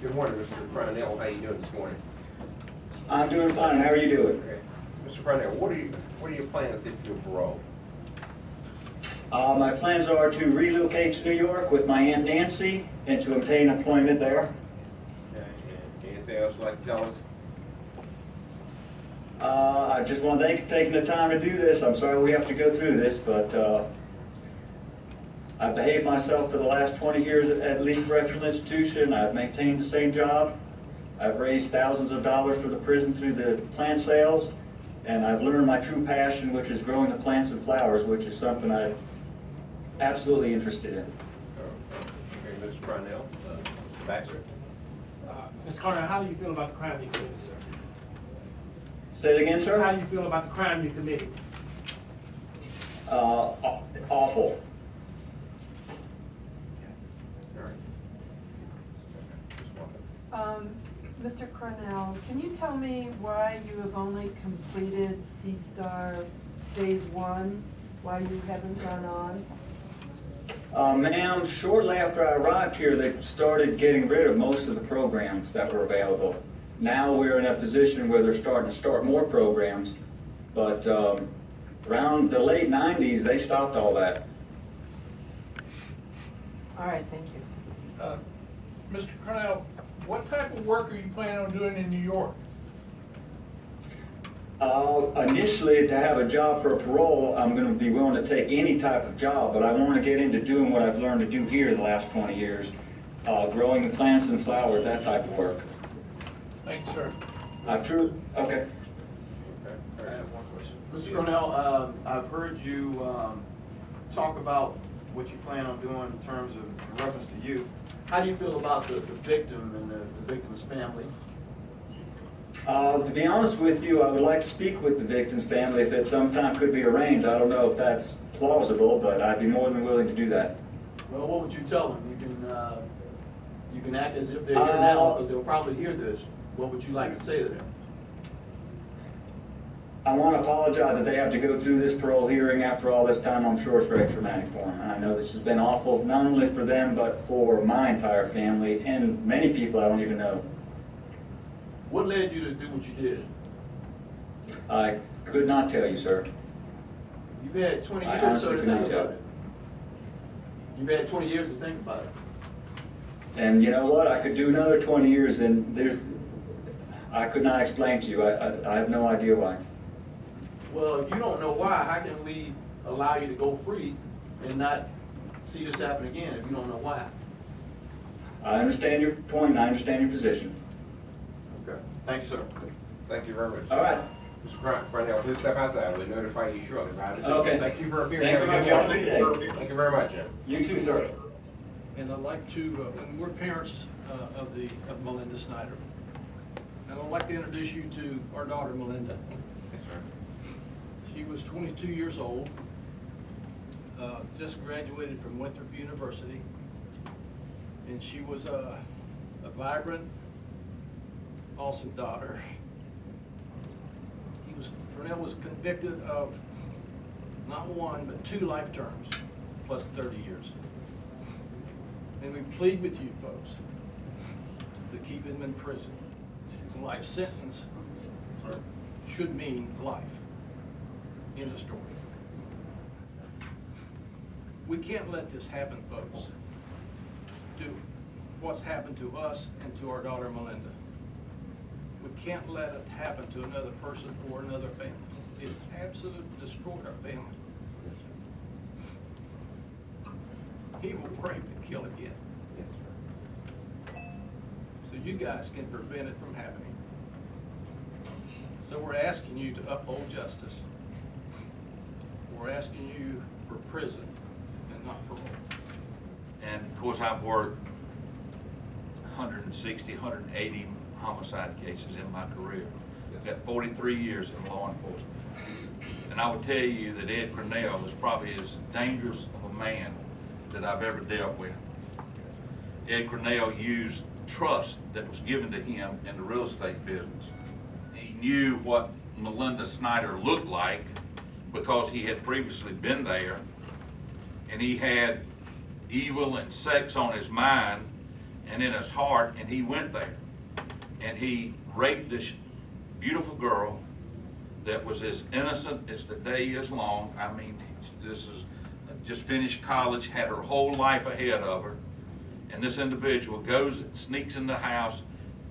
Good morning, Mr. Cronell. How are you doing this morning? I'm doing fine. How are you doing? Okay. Mr. Cronell, what are your plans if you're parole? My plans are to relocate to New York with my Aunt Nancy and to obtain employment there. Okay. And anything else you'd like to tell us? I just want to thank you for taking the time to do this. I'm sorry we have to go through this, but I've behaved myself for the last 20 years at Lee Correctional Institution. I've maintained the same job. I've raised thousands of dollars for the prison through the plant sales, and I've learned my true passion, which is growing the plants and flowers, which is something I'm absolutely interested in. Okay, Mr. Cronell, Baxter. Mr. Cronell, how do you feel about the crime you committed, sir? Say it again, sir? How do you feel about the crime you committed? Awful. Mr. Cronell, can you tell me why you have only completed C-Star Phase 1, why you haven't gone on? Ma'am, shortly after I arrived here, they started getting rid of most of the programs that were available. Now we're in a position where they're starting to start more programs, but around the late 90s, they stopped all that. All right, thank you. Mr. Cronell, what type of work are you planning on doing in New York? Initially, to have a job for a parole, I'm going to be willing to take any type of job, but I want to get into doing what I've learned to do here the last 20 years, growing the plants and flowers, that type of work. Thank you, sir. Okay. I have one question. Mr. Cronell, I've heard you talk about what you plan on doing in terms of in reference to youth. How do you feel about the victim and the victim's family? To be honest with you, I would like to speak with the victim's family if it sometime could be arranged. I don't know if that's plausible, but I'd be more than willing to do that. Well, what would you tell them? You can act as if they're here now, because they'll probably hear this. What would you like to say to them? I want to apologize that they have to go through this parole hearing after all this time. I'm sure it's very traumatic for them. And I know this has been awful, not only for them, but for my entire family and many people I don't even know. What led you to do what you did? I could not tell you, sir. You've had 20 I years honestly to could not think tell. about it. You've had 20 years to think about it. And you know what? I could do another 20 years, and I could not explain to you. I have no idea why. Well, if you don't know why, how can we allow you to go free and not see this happen again if you don't know why? I understand your point, and I understand your position. Okay. Thank you, sir. Thank you very much. All right. Mr. Cronell, please step outside. We'll notify you shortly. Okay. Thank you for being Thank here. you very much. Have a good day. Thank you very much, Jim. You too, sir. And I'd like to, and we're parents of Melinda Snyder. And I'd like to introduce you to our daughter, Melinda. Yes, sir. She was 22 years old, just graduated from Winthrop University, and she was a vibrant, awesome daughter. Cronell was convicted of not one, but 2 life terms, plus 30 years. And we plead with you folks to keep him in prison. A life sentence should mean life. End of story. We can't let this happen, folks, to what's happened to us and to our daughter Melinda. We can't let it happen to another person or another family. It's absolutely destroyed our family. He will rape and kill again. Yes, sir. So you guys can prevent it from happening. So we're asking you to uphold justice. We're asking you for prison and not parole. And of course, I've worked 160, 180 homicide cases in my career. I've got 43 years in law enforcement. And I would tell you that Ed Cronell is probably as dangerous of a man that I've ever dealt with. Ed Cronell used trust that was given to him in the real estate business. He knew what Melinda Snyder looked like because he had previously been there, and he had evil and sex on his mind, and in his heart, and he went there. And he raped this beautiful girl that was as innocent as the day is long. I mean, this is just finished college, had her whole life ahead of her. And this individual goes and sneaks in the house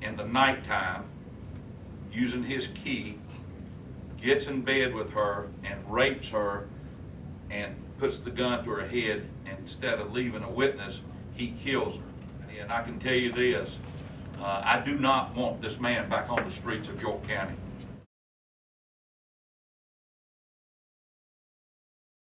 in the nighttime using his key, gets in bed with her and rapes her and puts the gun to her head, and instead of leaving a witness, he kills her. And I can tell you this, I do not want this man back on the streets of York County.